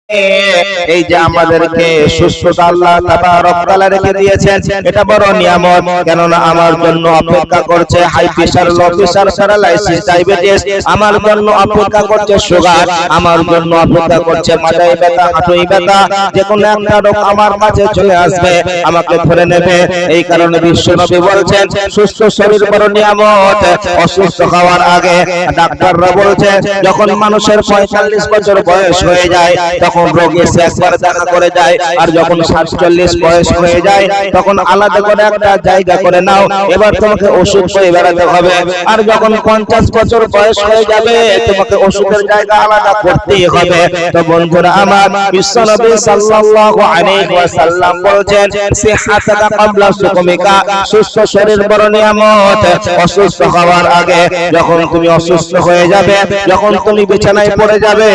এই যে আমাদেরকে সুস্থতা আল্লাহ তাবারক তাআলা রেখে দিয়েছেন, এটা বড় নিয়ামত। কেননা আমার জন্য অপেক্ষা করছে high pressure, low pressure, paralysis, diabetes, আমার জন্য অপেক্ষা করছে সুগার, আমার জন্য অপেক্ষা করছে মাথায় ব্যথা, হাঁটুই ব্যথা। যে কোনো একটা রোগ আমার কাছে চলে আসবে, আমাকে ধরে নেবে। এই কারণে বিশ্বনবী বলছেন সুস্থ শরীর বড় নিয়ামত। অসুস্থ হওয়ার আগে ডাক্তাররা বলছে যখন মানুষের 45 বছর বয়স হয়ে যায় তখন রোগ এসে একবার দেখা করে যায়, আর যখন 47 বয়স হয়ে যায় তখন আলাদা করে একটা জায়গা করে নাও, এবার তোমাকে ওষুধ খেয়ে বেড়াতে হবে। আর যখন 50 বছর বয়স হয়ে যাবে তোমাকে ওষুধের জায়গা আলাদা করতেই হবে। তো বন্ধুরা আমার, বিশ্বনবী সাল্লাল্লাহু আলাইহি ওয়াসাল্লাম বলেছেন সিহাতাকা ক্বাবলা সুকুমিকা, সুস্থ শরীর বড় নিয়ামত। অসুস্থ হওয়ার আগে যখন তুমি অসুস্থ হয়ে যাবে, যখন তুমি বিছানায় পড়ে যাবে,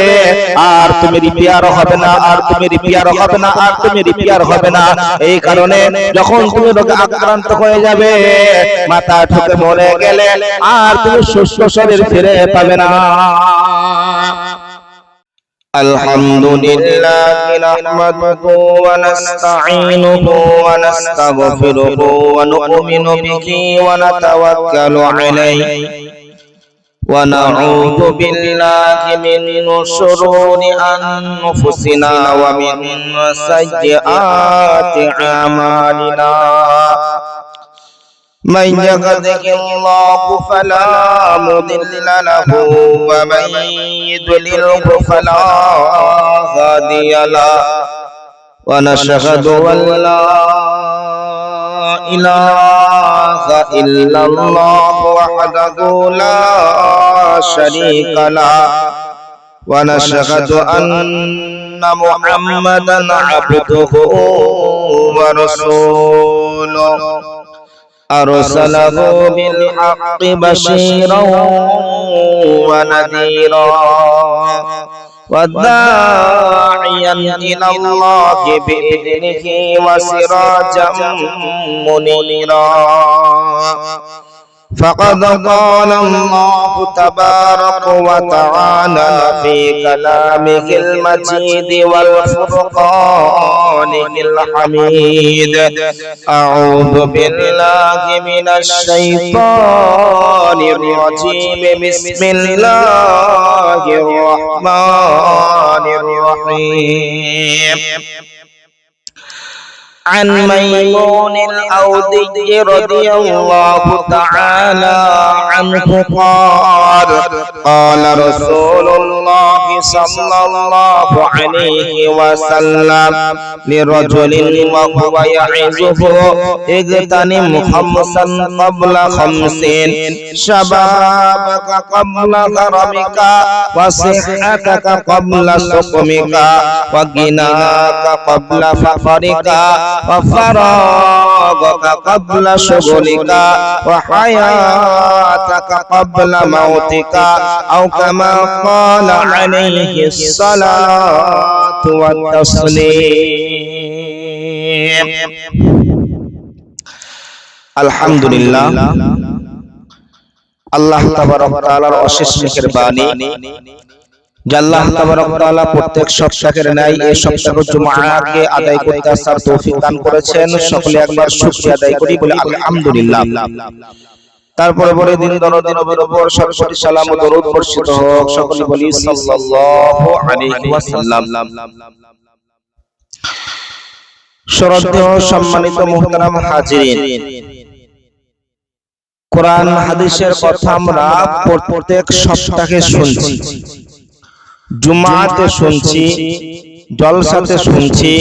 আর তুমি রিপেয়ার হবে না, আর তুমি রিপেয়ার হবে না, আর তুমি রিপেয়ার হবে না। এই কারণে যখন তুমি রোগে আক্রান্ত হয়ে যাবে, মাথা ঠুকে মরে গেলে আর তুমি সুস্থ শরীর ফিরে পাবে না। আলহামদুলিল্লাহি নাহমাদুহু ওয়া নাস্তাঈনুহু ওয়া নাস্তাগফিরুহু ওয়া নু'মিনু বিহি ওয়া নাতাওয়াক্কালু আলাইহি ونعوذ بالله من شرور أنفسنا ومن سيئات أعمالنا من يهده الله فلا مضل له ومن يضلله فلا هادي له ونشهد أن لا إله إلا الله وحده لا شريك له ونشهد أن محمدا عبده ورسوله أرسله بالحق بشيرا ونذيرا وداعيا إلى الله بإذنه وسراجا منيرا فقد قال الله تبارك وتعالى في كلامه المجيد والفرقانه الحميد أعوذ بالله من الشيطان الرجيم بسم الله الرحمن الرحيم عن ميمون الأودي رضي الله تعالى عنه قال قال رسول الله صلى الله عليه وسلم لرجل وهو يعظه اغتنم خمسا قبل خمس شبابك قبل هرمك وصحتك قبل سقمك وغناك قبل فقرك وفراغك قبل شغلك وحياتك قبل موتك أو كما قال عليه الصلاة والتسليم الحمد لله আল্লাহ তাবারক তাআলার অশেষ মেহেরবানি যে আল্লাহ তাবারক তাআলা প্রত্যেক সপ্তাহের ন্যায় এই সপ্তাহ জুমআকে আদায় করতে আসার তৌফিক দান করেছেন। সকলে একবার শুকরিয়া আদায় করি, বলে আলহামদুলিল্লাহ। তারপরে বলে দিন দরুদ নবীর উপর সর্বশক্তি সালাম ও দরুদ বর্ষিত হোক। সকলে বলি সাল্লাল্লাহু আলাইহি ওয়াসাল্লাম। শ্রদ্ধেয় সম্মানিত মুহতারাম হাজিরিন, কোরআন হাদিসের কথা আমরা প্রত্যেক সপ্তাহে শুনছি, জুমাতে শুনছি, জলসাতে শুনছি,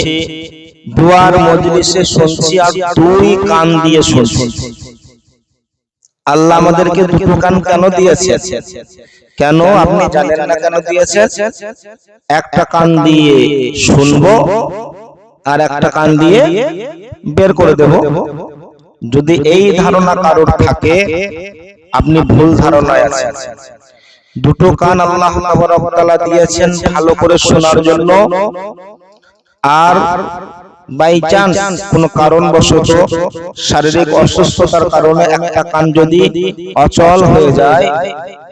দুয়ার মজলিসে শুনছি, আর দুই কান দিয়ে শুনছি। আল্লাহ আমাদেরকে দুটো কান কেন দিয়েছে? কেন আপনি জানেন না কেন দিয়েছে? একটা কান দিয়ে শুনবো আর একটা কান দিয়ে বের করে দেব। যদি এই ধারণা কারোর থাকে, আপনি ভুল ধারণায় আছেন। দুটো কান আল্লাহ তাবারক ওয়া তাআলা দিয়েছেন ভালো করে শোনার জন্য, আর বাই চান্স কোন কারণবশত শারীরিক অসুস্থতার কারণে একটা কান যদি অচল হয়ে যায়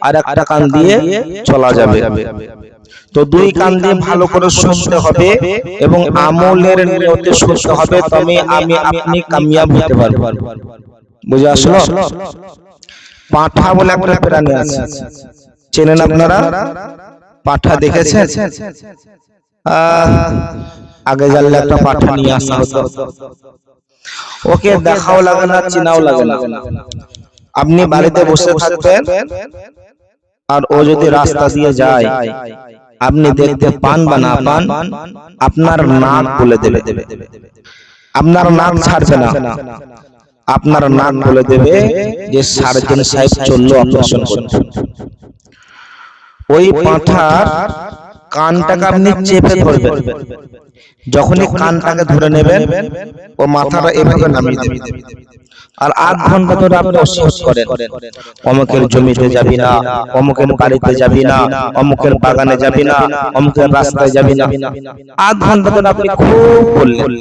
আর একটা কান দিয়ে চলা যাবে। তো দুই কান দিয়ে ভালো করে শুনতে হবে এবং আমলের নিয়তে শুনতে হবে, তবে আপনি কামিয়াব হতে পারবেন। বুঝে আসলো? পাঁঠা বলে একটা প্রাণী আছে, চেনেন আপনারা? পাঁঠা দেখেছেন? আগে জানলে একটা পাঁঠা নিয়ে আসা হতো, ওকে দেখাও লাগে না, চিনাও লাগে না। আপনি বাড়িতে বসে থাকবেন আর ও যদি রাস্তা দিয়ে যায়, আপনি দেখতে পান বা না পান, আপনার নাক বলে দেবে, আপনার নাক ছাড়বে না, আপনার নাক বলে দেবে যে সার্জন সাহেব চললো অপারেশন করতে। ওই পাঁঠার কানটাকে আপনি চেপে ধরবেন, যখনই কানটাকে ধরে নেবেন ও মাথাটা এভাবে নামিয়ে দেবে, আর 8 ঘন্টা ধরে আপনি অসহ্য করেন, অমুকের জমিতে যাবি না, অমুকের বাড়িতে যাবি না, অমুকের বাগানে যাবি না, অমুকের রাস্তায় যাবি না, 8 ঘন্টা ধরে আপনি খুব বললেন।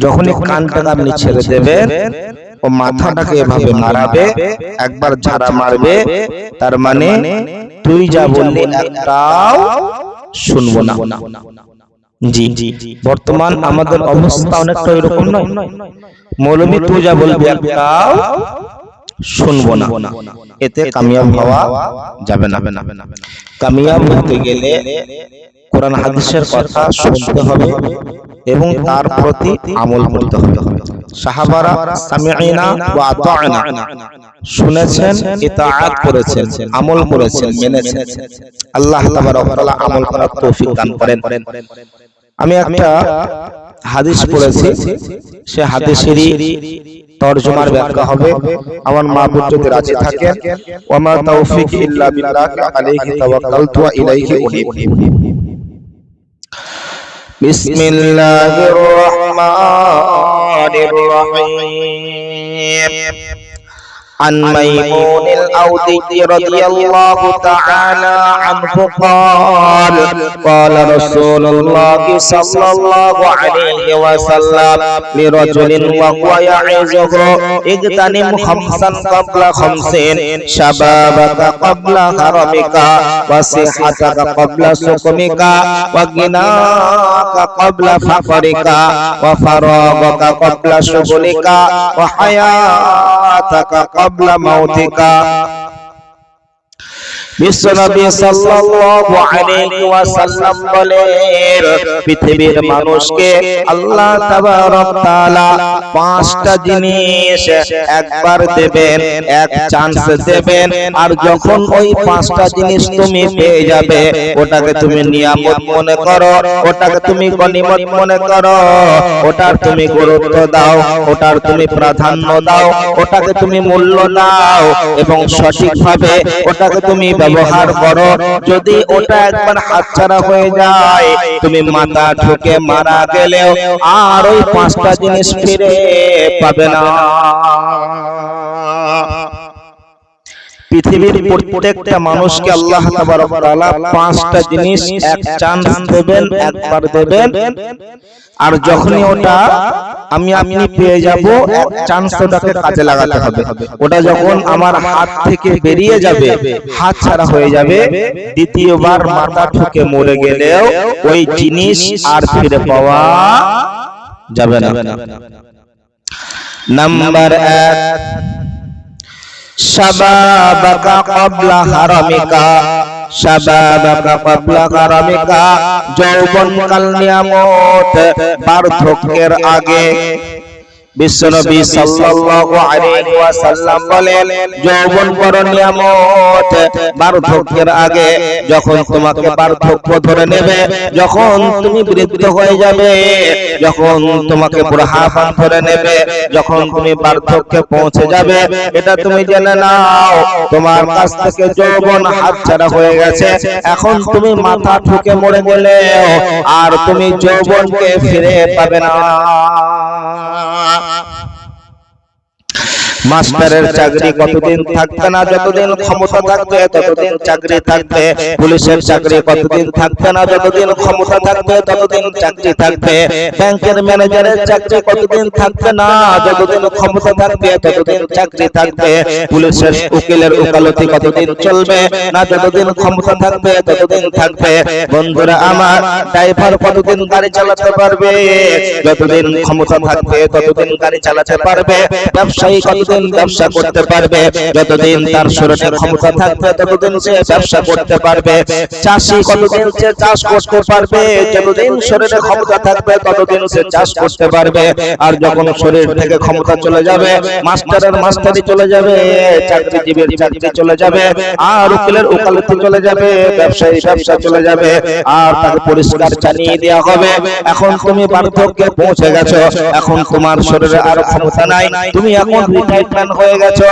যখনই কানটাকে আপনি ছেড়ে দেবেন ও মাথাটাকে এভাবে মারাবে, একবার ঝাড়া মারবে, তার মানে তুই যা বললি একটাও শুনবো না। জি, বর্তমান আমাদের অবস্থা অনেকটা এরকম নয়? মৌলভী তুই যা বলবি একটাও শুনবো না, এতে কামিয়াব হওয়া যাবে না। কামিয়াব হতে গেলে কোরআন হাদিসের কথা শুনতে হবে এবং তার প্রতি আমল করতে হবে। সাহাবারা সামি'না ওয়া আতা'না, শুনেছেন, ইতাআত করেছেন, আমল করেছেন, মেনেছেন। আল্লাহ তাবারক ওয়া তাআলা আমল করার তৌফিক দান করেন। আমি একটা হাদিস পড়েছি, সে হাদিসেরই তরজমার ব্যাখ্যা হবে। আমার মাহবুব যদি রাজি থাকেন, ওয়া মা তাওফীকি ইল্লা বিল্লাহ আলাইহি তাওয়াক্কালতু ওয়া ইলাইহি উনীব। বিসমিল্লাহির রহমানির রহিম। عن ميمون الأودي رضي الله تعالى عنه قال قال رسول الله صلى الله عليه وسلم لرجل وهو يعظه اغتنم خمسا قبل خمسين شبابك قبل هرمك وصحتك قبل سقمك وغناك قبل فقرك وفراغك قبل شغلك وحياتك قبل موتك। বিশ্বনবী সাল্লাল্লাহু আলাইহি ওয়াসাল্লাম বলেন, পৃথিবীর মানুষকে আল্লাহ তাবারক তাআলা 5টা জিনিস একবার দেবেন, এক চান্স দেবেন, আর যখন ওই 5টা জিনিস তুমি পেয়ে যাবে, ওটাকে তুমি নিয়ামত মনে করো, ওটাকে তুমি গনিমত মনে করো, ওটার তুমি গুরুত্ব দাও, ওটার তুমি প্রাধান্য দাও, ওটাকে তুমি মূল্য দাও এবং সঠিকভাবে ওটাকে তুমি ব্যবহার করো। যদি ওটা একবার হাতছাড়া হয়ে যায়, তুমি মাথা ঠুকে মারা গেলেও আর ওই 5টা জিনিস ফিরে পাবে না। পৃথিবীর প্রত্যেকটা মানুষকে আল্লাহ তাবারক তাআলা 5টা জিনিস এক চান্স দেবেন, একবার দেবেন, আর যখনই ওটা আপনি পেয়ে যাব, এক চান্স ওটাকে কাজে লাগাতে হবে। ওটা যখন আমার হাত থেকে বেরিয়ে যাবে, হাত ছাড়া হয়ে যাবে, দ্বিতীয়বার মাথা ঠুকে মরে গেলেও ওই জিনিস আর ফিরে পাওয়া যাবে না। নাম্বার 1, শাবাবাকা ক্বাবলা হারামিকা। শাবাবাকা ক্বাবলা হারামিকা, যৌবনকাল নিয়ামত, বার্ধক্যের আগে। বিশ্বনবী সাল্লাল্লাহু আলাইহি ওয়াসাল্লাম বলেন, যৌবন বড় নিয়ামত, বার্ধক্যের আগে। যখন তোমাকে বার্ধক্য ধরে নেবে, যখন তুমি বৃদ্ধ হয়ে যাবে, যখন তোমাকে বুড়াহাপান ধরে নেবে, যখন তুমি বার্ধক্যে পৌঁছে যাবে, এটা তুমি জেনে নাও, তোমার কাছ থেকে যৌবন হাতছাড়া হয়ে গেছে। এখন তুমি মাথা ঠুকে মরে গেলে আর তুমি যৌবনকে ফিরে পাবে না। মাস্টারের চাকরি কতদিন থাকবে না, যতদিন ক্ষমতা থাকবে ততদিন চাকরি থাকবে। পুলিশের চাকরি কতদিন থাকবে না, যতদিন ক্ষমতা থাকবে ততদিন চাকরি থাকবে। ব্যাংকের ম্যানেজারের চাকরি কতদিন থাকবে না, যতদিন ক্ষমতা থাকবে ততদিন চাকরি থাকবে। পুলিশের উকিলের ওকালতি কতদিন চলবে না, যতদিন ক্ষমতা থাকবে ততদিন থাকবে। বন্ধুরা আমার, ড্রাইভার কতদিন গাড়ি চালাতে পারবে, যতদিন ক্ষমতা থাকবে ততদিন গাড়ি চালাতে পারবে। ব্যবসায়ী কতদিন ব্যবসা করতে পারবে, যতদিন তার শরীরে ক্ষমতা থাকবে ততদিন সে ব্যবসা করতে পারবে। চাষি কতদিন সে চাষ করতে পারবে, যতদিন শরীরে ক্ষমতা থাকবে ততদিন সে চাষ করতে পারবে। আর যখন শরীর থেকে ক্ষমতা চলে যাবে, মাস্টারের মাস্টারি চলে যাবে, চাকরিজীবীর চাকরি চলে যাবে, আর উকিলের ওকালতি চলে যাবে, ব্যবসায়ী ব্যবসা চলে যাবে, আর তাকে পরিষ্কার জানিয়ে দেওয়া হবে এখন তুমি বার্ধক্যে পৌঁছে গেছো, এখন তোমার শরীরে আর ক্ষমতা নাই, তুমি এখন রিটায়ারমেন্ট হয়ে গেছো,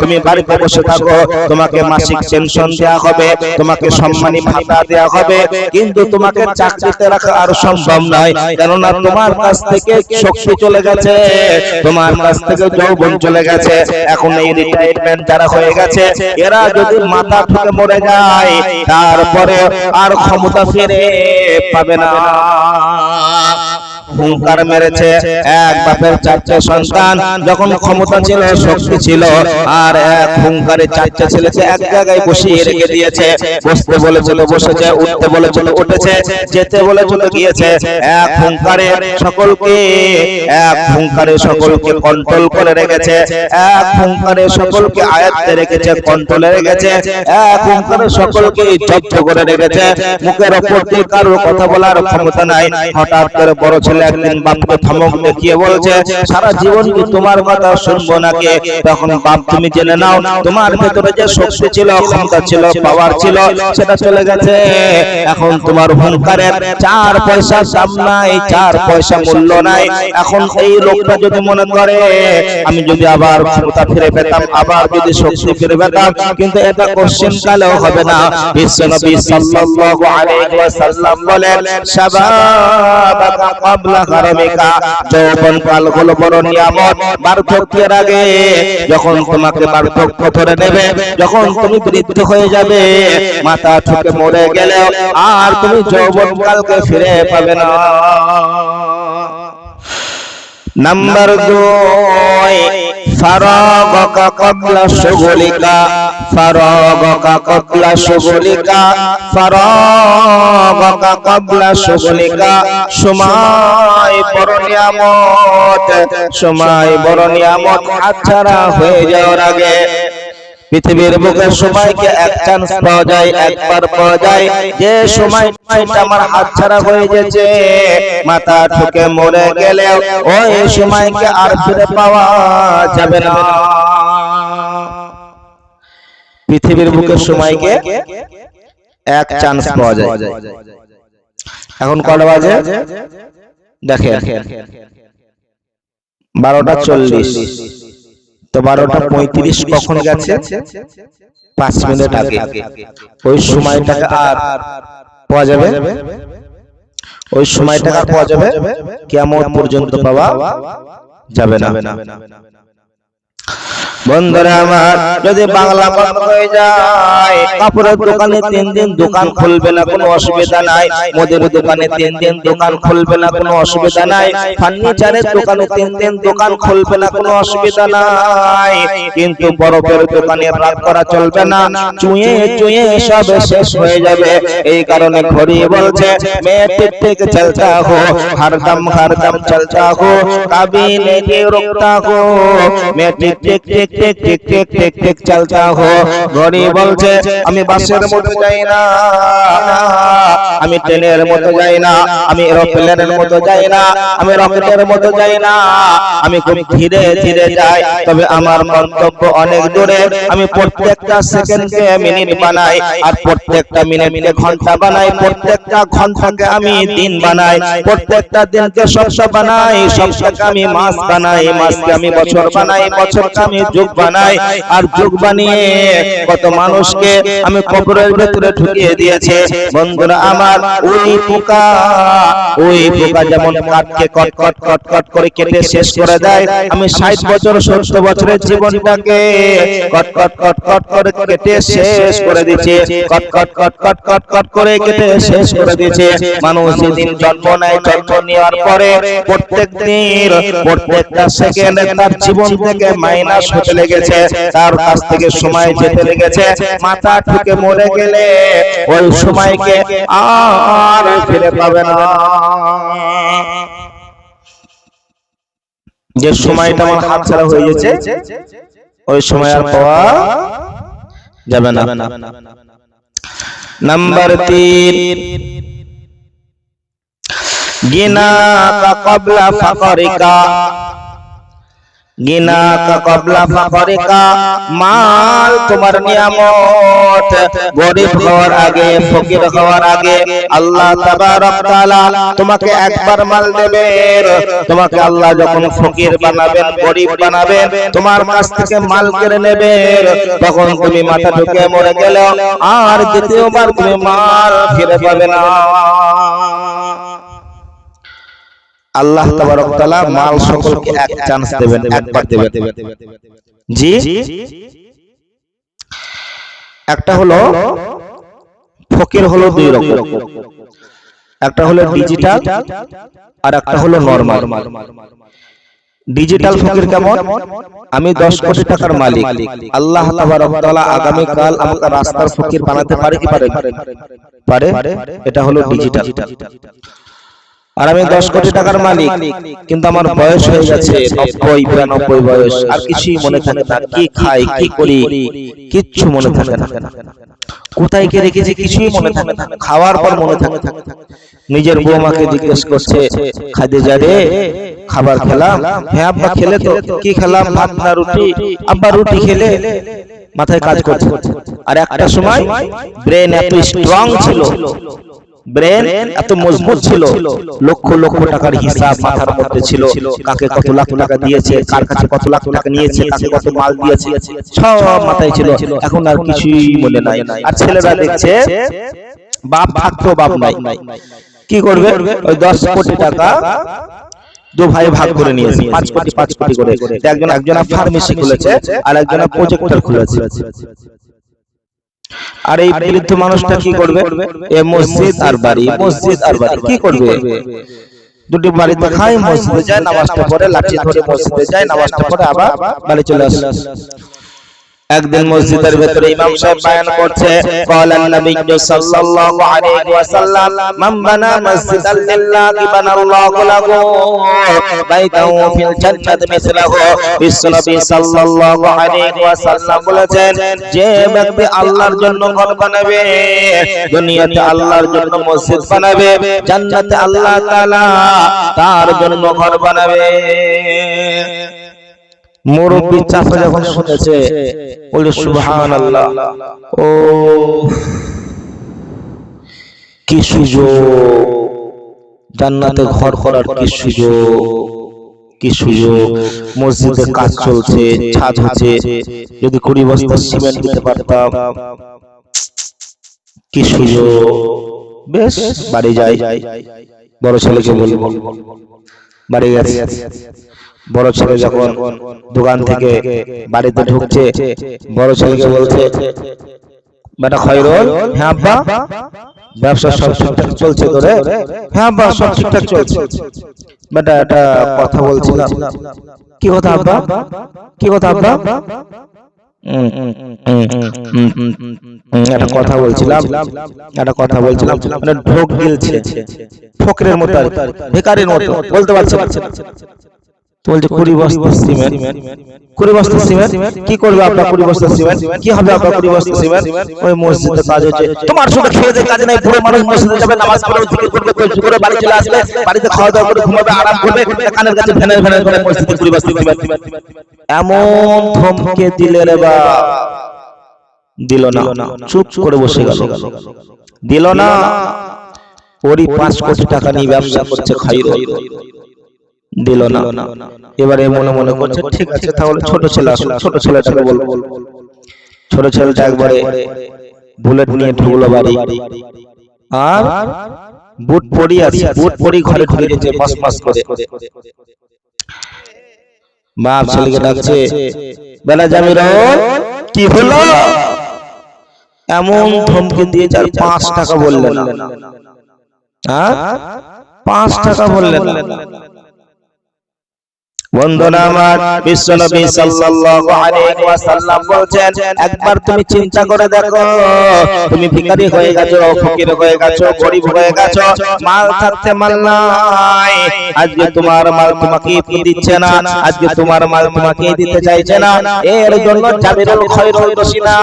তুমি বাড়িতে বসে থাকো, তোমাকে মাসিক পেনশন দেওয়া হবে, তোমাকে সম্মানী ভাতা দেওয়া হবে, কিন্তু তোমাকে চাকরিতে রাখা আর সম্ভব নয়, কেননা তোমার কাছ থেকে শক্তি চলে গেছে, তোমার কাছ থেকে যৌবন চলে গেছে। এখন এই রিটায়ারমেন্ট যারা হয়ে গেছে, এরা যদি মাথা ঠুকে মরে যায়, তারপরে আর ক্ষমতা ফিরে পাবে না। হুঙ্কার মেরেছে এক বাপের চারটে সন্তান, যখন ক্ষমতা ছিল শক্তি ছিল, আর এক হুঙ্কারে চারটে ছেলেকে এক জায়গায় বসিয়ে রেখে দিয়েছে। বসতে বলেছিল বসেছে, উঠতে বলেছিল উঠেছে, যেতে বলেছিল গিয়েছে। এক হুঙ্কারে সকলকে কন্ট্রোল করে রেখেছে, এক হুঙ্কারে সকলকে আয়ত্তে রেখেছে, কন্ট্রোলে রেখেছে, এক হুঙ্কারে সকলকে জব্দ করে রেখেছে। মুখের ওপর দিয়ে কারোর কথা বলার ক্ষমতা নাই। হঠাৎ করে বড় ছেলে একদিন বাপকে ধমক দেখিয়ে বলছে, সারা জীবন কি তোমার কথা শুনবো নাকি? তখন বাপ তুমি জেনে নাও, তোমার ভেতরে যে শক্তি ছিল, ক্ষমতা ছিল, পাওয়ার ছিল, সেটা চলে গেছে। এখন তোমার হুঙ্কারের 4 পয়সা দাম নাই, 4 পয়সা মূল্য নাই। এখন এই লোকটা যদি মনে করে আমি যদি আবার ক্ষমতা ফিরে পেতাম, আবার যদি শক্তি ফিরে পেতাম, কিন্তু এটা কোশ্চেন কালেও হবে না। বিশ্বনবী সাল্লাল্লাহু আলাইহি ওয়াসাল্লাম বলেন, শাবাবাকা ক্বাবলা হারামিকা, যৌবনকাল হলো বড় নিয়ামত। বার্ধক্যের আগে যখন তোমাকে বার্ধক্য ধরে নেবে, যখন তুমি বৃদ্ধ হয়ে যাবে, মাথা ঠুকে মরে গেলে আর তুমি যৌবনকালকে ফিরে পাবে না। নাম্বার 2, ফারাগকা ক্বাবলা শুগলিকা, ফারাগকা ক্বাবলা শুগলিকা, ফারাগকা ক্বাবলা শুগলিকা। সময় বড় নিয়ামত, সময় বড় নিয়ামত, হাতছাড়া হয়ে যাওয়ার আগে। পৃথিবীর বুকে সময়কে এক চান্স পাওয়া যায়, একবার পাওয়া যায়। যে সময়টা আমার হাতছাড়া হয়ে গেছে, মাথা ঠুকে মরে গেলে ওই সময়কে আর ফিরে পাওয়া যাবে না। পৃথিবীর বুকে সময়কে এক চান্স পাওয়া যায়। এখন কটা বাজে দেখেন, 12:40। তো 12:35 কখন গেছে? 5 মিনিট আগে। ওই সময়টাকে আর পাওয়া যাবে, ওই সময়টাকে পাওয়া যাবে, কিয়ামত পর্যন্ত পাওয়া যাবে না। বন্ধুরা আমার, যদি বাংলা বন্ধ হয়ে যায়, কাপড়ের দোকানে 3 দিন দোকান খুলবে না, কোনো অসুবিধা নাই। মুদির দোকানে 3 দিন দোকান খুলবে না, কোনো অসুবিধা নাই। ফার্নিচারের দোকানে 3 দিন দোকান খুলবে না, কোনো অসুবিধা নাই। কিন্তু বরফের দোকানে রাত করা চলবে না, চুয়ে চুয়ে সব শেষ হয়ে যাবে। এই কারণে ঘড়ি বলছে, मैं टिक टिक चलता हूँ, हरदम चलता हूँ, कभी नहीं रुकता हूँ, मैं टिक टिक टिक टिक टिक टिक टिक टिक चलता हूँ। ঘড়ি বলছে, আমি বাসের মতো যাই না, আমি ট্রেনের মতো যাই না, আমি এরোপ্লেনের মতো যাই না, আমি রকেটের মতো যাই না, আমি খুব ধীরে ধীরে যাই, তবে আমার গন্তব্য অনেক দূরে। আমি প্রত্যেকটা সেকেন্ডকে মিনিট বানাই, আর প্রত্যেকটা মিনিটকে ঘন্টা বানাই, প্রত্যেকটা ঘন্টাকে আমি দিন বানাই, প্রত্যেকটা দিনকে সপ্তাহ বানাই, সপ্তাহকে আমি মাস বানাই, মাসকে আমি বছর বানাই, বছরকে আমি যুগ যুগ বানাই, আর যুগ বানিয়ে কত মানুষকে আমি কবরের ভেতরে ঢুকিয়ে দিয়েছে। বন্ধুরা আমার, ওই পোকা যেমন কাঠকে কট কট কট কট করে কেটে শেষ করে দেয়, আমি 60 বছর 70 বছরের জীবনটাকে কট কট কট কট করে কেটে শেষ করে দিচ্ছে, কট কট কট কট কট কট করে কেটে শেষ করে দিচ্ছে। মানুষ যেদিন জন্ম নেয়, জন্ম নেওয়ার পরে প্রত্যেক দিন প্রত্যেকটা সেকেন্ডে তার জীবন থেকে মাইনাস হতে লেগেছে, তার কাছ থেকে সময় যেতে লেগেছে। মাথা ঠুকে মরে গেলে ওই সময়কে আর ফিরে পাবে না। যে সময়টা আমার হাতছাড়া হয়ে গেছে, ওই সময় আর পাওয়া যাবে না। नंबर 3, गिना का कबला फकरिका, गिना का कबला फकरिका, माल तुम्हार नियामत, गरीब হওয়ার আগে ফকির হওয়ার আগে আল্লাহ তাবারক তাআলা তোমাকে একবার মাল দেবেন। তোমাকে আল্লাহ যখন ফকির বানাবেন, গরিব বানাবেন, তোমার কাছ থেকে মাল কেড়ে নেবেন, তখন তুমি মাথা ঢুকে মরে গেলে আর দ্বিতীয়বার তুমি মাল ফিরে পাবে না। আল্লাহ তাবারক তাআলা মাল সকলকে এক চান্স দেবেন, একবার দেবেন। জি, একটা হলো ফকির হলো দুই রকম, একটা হলো ডিজিটাল আর একটা হলো নরমাল। ডিজিটাল ফকির কেমন? আমি 10 কোটি টাকার মালিক, আল্লাহ তাবারক তাআলা আগামী কাল আমাকে রাস্তার ফকির বানাতে পারে কি পারে? এটা হলো ডিজিটাল। আর আমি 10 কোটি টাকার মালিক, কিন্তু আমার বয়স হয়ে গেছে 90-92 বয়স, আর কিছুই মনে থাকে না, কি খাই কি করি কিচ্ছু মনে থাকে না, কোথায় কে রেখেছি কিছুই মনে থাকে না, খাওয়ার পর মনে থাকে। নিজের বৌমাকে জিজ্ঞেস করছে, খাদিজা রে খাবার খেলাম? হ্যাঁ আব্বা খেলে তো। কি খেলাম? ভাত না রুটি? আব্বা রুটি খেলে। মাথায় কাজ করছে। আর একটা সময় ব্রেন এত স্ট্রং ছিল, ব্রেন এত মজবুত ছিল, লক্ষ লক্ষ টাকার হিসাব মাথার মধ্যে ছিল, কাকে কত লাখ টাকা দিয়েছে, কার কাছে কত লাখ টাকা নিয়েছে, কাকে কত মাল দিয়েছে, সব মাথায় ছিল। এখন আর কিছুই মনে নাই। আর ছেলেরা দেখছে বাপ থাকতো বাপ নাই, কি করবে? ওই 10 কোটি টাকা দু ভাই ভাগ করে নিয়েছে, 5 কোটি করে। একজনা ফার্মেসি খুলেছে আর একজনা প্রজেক্টর খুলেছে। আর এই বৃদ্ধ মানুষটা কি করবে? এ মসজিদ আর বাড়ি, মসজিদ আর বাড়ি, কি করবে? দুটি বাড়িতে খায়, মসজিদে যায়, নামাজটা পড়ে, লাঠি ধরে মসজিদে যায়, নামাজটা পড়ে আবার বাড়ি চলে আসে। একদিন মসজিদের ভিতরে ইমাম সাহেব বয়ান করছে, ক্বালান নবী সাল্লাল্লাহু আলাইহি ওয়াসাল্লাম, মান বানা মসজিদাল লিল্লাহি বানাল্লাহু লাহু বাইতাও ফিল জান্নাত মিসলাহু। বিশ্বনবী সাল্লাল্লাহু আলাইহি ওয়াসাল্লাম বলেছেন, যে ব্যক্তি আল্লাহর জন্য ঘর বানাবে, দুনিয়াতে আল্লাহর জন্য মসজিদ বানাবে, জান্নাতে আল্লাহ তাআলা তার জন্য ঘর বানাবে। মুরব্বি চাচা যখন শুনেছে, বলে সুবহানাল্লাহ, ও কি সুযোগ, জান্নাতে ঘর করার কি সুযোগ, কি সুযোগ। মসজিদে কাজ চলছে, ছাদ হচ্ছে, যদি 20 বস্তা সিমেন্ট দিতে পারতাম, কি সুযোগ। বেশ, বাড়ি যাই, বড় ছেলেকে বলবো। বাড়ি গেছে, বড় ছেলে যখন দোকান থেকে বাড়িতে ঢুকছে, বড় ছেলেকে বলছে, বেটা খয়রুল, হ্যাঁ আব্বা ব্যবসা সব ঠিকঠাক চলছে তো রে? হ্যাঁ আব্বা সব ঠিকঠাক চলছে। বেটা একটা কথা বলছিলাম। কি কথা আব্বা? কি কথা আব্বা? একটা কথা বলছিলাম, মানে ঢোক গিলছে, ফকরের মতো, বেকারের মতো, বলতে পারছে না। বলছে 20 বস্তা সিমেন্ট। 20 বস্তা সিমেন্ট কি করবে আপনার? 20 বস্তা সিমেন্ট কি হবে আপনার? 20 বস্তা সিমেন্ট ওই মসজিদে কাজ হচ্ছে, তোমার শুধু খেয়ে দিয়ে কাজ নাই। পুরো মানুষ মসজিদে যাবে, নামাজ পড়বে, জিকির করবে, কই করে বাড়ি চলে আসবে, বাড়িতে খাওয়া দাওয়া করে ঘুমাবে, আরাম করবে, কানের কাছে ভেনে করে মসজিদে 20 বস্তা সিমেন্ট। এমন ধমকে দিলে রে বা দিল না, চুপ করে বসে গেল, দিল না। ওরই 5 কোটি টাকা নিয়ে ব্যবসা করছে খাইরুল, দিল না। এবারে মনে মনে করছে ঠিক আছে তাহলে ছোট ছেলে আসুন, ছোট ছেলেটাকে বলবো। ছোট ছেলেটা একবারে বুলেট নিয়ে ঢুকলো বাড়ি, আর বুট পরি আছে, বুট পরি ঘরে ঢুকে গেছে মাস মাস করে। বাপ ছেলেকে ডাকছে, বেলা জামির কি হলো? এমন ধমকি দিয়ে 5 টাকা বললেন না, হ্যাঁ 5 টাকা বললেন না। বন্ধুরা আমার, বিশ্বনবী সাল্লাল্লাহু আলাইহি ওয়াসাল্লাম বলেন, একবার তুমি চিন্তা করে দেখো, তুমি ভিখারি হয়ে গেছো, ফকির হয়ে গেছো, গরিব হয়ে গেছো, মাল থাকতে মাল নাই, আজকে তোমার মাল তোমাকে দিচ্ছে না, আজকে তোমার মাল তোমাকে দিতে চাইছে না, এর জন্য জাবিরুল খৈরুল দোষী না।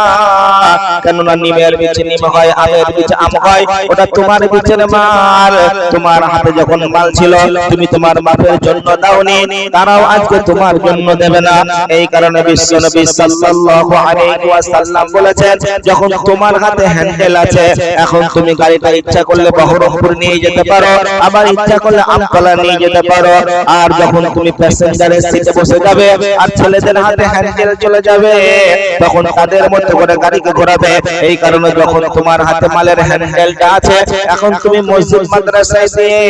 কেননা নিমের বীজ নিম হয়, আমের বীজ আম হয়, ওটা তোমার বীজের মাল। তোমার হাতে যখন মাল ছিল তুমি তোমার বাপের জন্য দাওনি, তারাও আজকে তোমার জন্য দেবে না। এই কারণে বিশ্বনবী সাল্লাল্লাহু আলাইহি ওয়াসাল্লাম বলেছেন, যখন তোমার হাতে হ্যান্ডেল আছে, এখন তুমি গাড়িটা ইচ্ছা করলে বহরমপুর নিয়ে যেতে পারো, আবার ইচ্ছা করলে আমতলা নিয়ে যেতে পারো। আর যখন তুমি প্যাসেঞ্জারের সিটে বসে যাবে আর ছেলেদের হাতে হ্যান্ডেল চলে যাবে, তখন তাদের মতো করে গাড়িকে ঘোরাবে। এই কারণে যখন তোমার হাতে মালের হ্যান্ডেলটা আছে, এখন তুমি মসজিদ মাদ্রাসায় দিয়ে,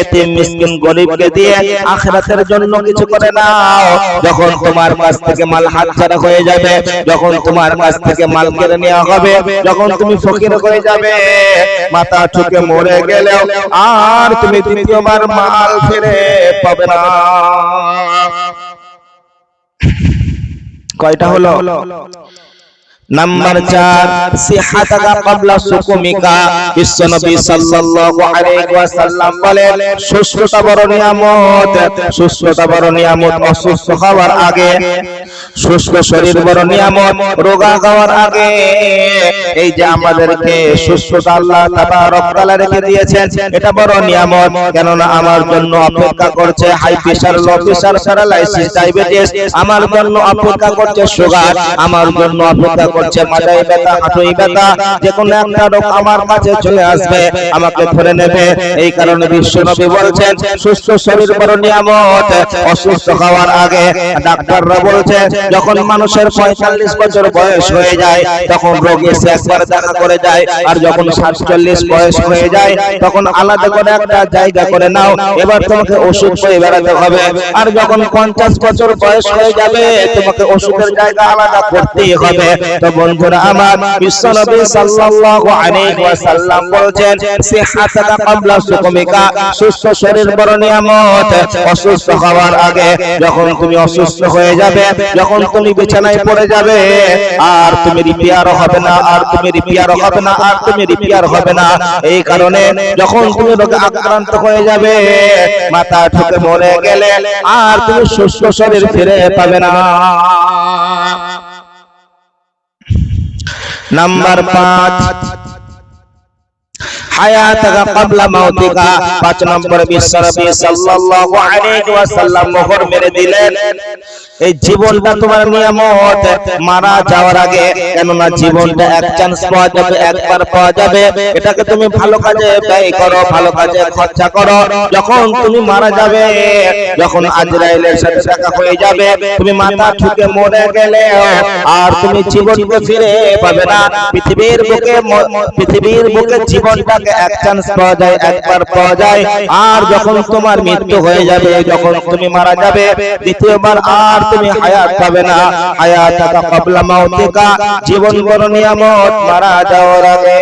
এতিম মিসকিন গরিবকে দিয়ে আখিরাতের জন্য কিছু করে নাও। যখন তোমার কাছ থেকে মাল হাতছাড়া হয়ে যাবে, যখন তোমার কাছ থেকে মাল কেড়ে নেওয়া হবে, যখন তুমি ফকির হয়ে যাবে, মাথা ঠুকে মরে গেলেও আর তুমি দ্বিতীয়বার মাল ফিরে পাবে না। কয়টা হলো? নাম্বার 4, সিহাতাকা ক্বাবলা সুকুমিকা। বিশ্বনবী সাল্লাল্লাহু আলাইহি ওয়াসাল্লাম বলেন, সুস্থতা বড় নিয়ামত, সুস্থতা বড় নিয়ামত অসুস্থ হওয়ার আগে, সুস্থ শরীর বড় নিয়ামত রোগা হওয়ার আগে। এই যে আমাদেরকে সুস্থতা আল্লাহ তাবারক তাআলা রেখে দিয়েছেন, এটা বড় নিয়ামত। কেননা আমার জন্য অপেক্ষা করছে high pressure, low pressure, paralysis, diabetes, আমার জন্য অপেক্ষা করছে সুগার, আমার জন্য অপেক্ষা করছে মাথায় ব্যথা, হাঁটুই ব্যথা, যে কোনো একটা রোগ আমার কাছে চলে আসবে, আমাকে ধরে নেবে। এই কারণে বিশ্বনবী বলছেন, সুস্থ শরীর বড় নিয়ামত অসুস্থ হওয়ার আগে। ডাক্তাররা বলছে, যখন মানুষের 45 বছর বয়স হয়ে যায়, তখন রোগ এসে একবার দেখা করে যায়, আর যখন 47 বয়স হয়ে যায়, তখন আলাদা করে একটা জায়গা করে নাও, এবার তোমাকে ওষুধ খেয়ে বেড়াতে হবে। আর যখন 50 বছর বয়স হয়ে যাবে, তোমাকে ওষুধের জায়গা আলাদা করতেই হবে। তো বন্ধুরা আমার, বিশ্বনবী সাল্লাল্লাহু আলাইহি ওয়াসাল্লাম বলেন, সিহাতাকা ক্বাবলা সুকুমিকা, সুস্থ শরীর বড় নিয়ামত অসুস্থ হওয়ার আগে। যখন তুমি অসুস্থ হয়ে যাবে, যখন তুমি বিছানায় পড়ে যাবে, আর তুমি রিপেয়ার হবে না, আর তুমি রিপেয়ার হবে না, আর তুমি রিপেয়ার হবে না। এই কারণে যখন তুমি রোগে আক্রান্ত হয়ে যাবে, মাথা ঠুকে মরে গেলে আর তুমি সুস্থ শরীর ফিরে পাবে না। নাম্বার 5, হায়াতাকা ক্বাবলা মাউতিকা। 5 নম্বর, বিশ্বনবী সাল্লাল্লাহু আলাইহি ওয়াসাল্লাম মোহর মেরে দিলেন, এই জীবনটা তোমার নিয়ামত মারা যাওয়ার আগে। কেননা জীবনটা এক চান্স পাওয়া যাবে, একবার পাওয়া যাবে, এটাকে তুমি ভালো কাজে ব্যয় করো, ভালো কাজে খরচা করো। যখন তুমি মারা যাবে, যখন আজরাইলের সাথে দেখা হয়ে যাবে, তুমি মাথা ঠুকে মরে গেলে আর তুমি জীবনকে ফিরে পাবে না। পৃথিবীর বুকে জীবনটাকে এক চান্স পাওয়া যায়, একবার পাওয়া যায়, আর যখন তোমার মৃত্যু হয়ে যাবে, যখন তুমি মারা যাবে, দ্বিতীয়বার আর তুমি হায়াত পাবে না। হায়াতাকা ক্বাবলা মাউতিকা, জীবন বড় নিয়ামত মারা যাওয়ার আগে।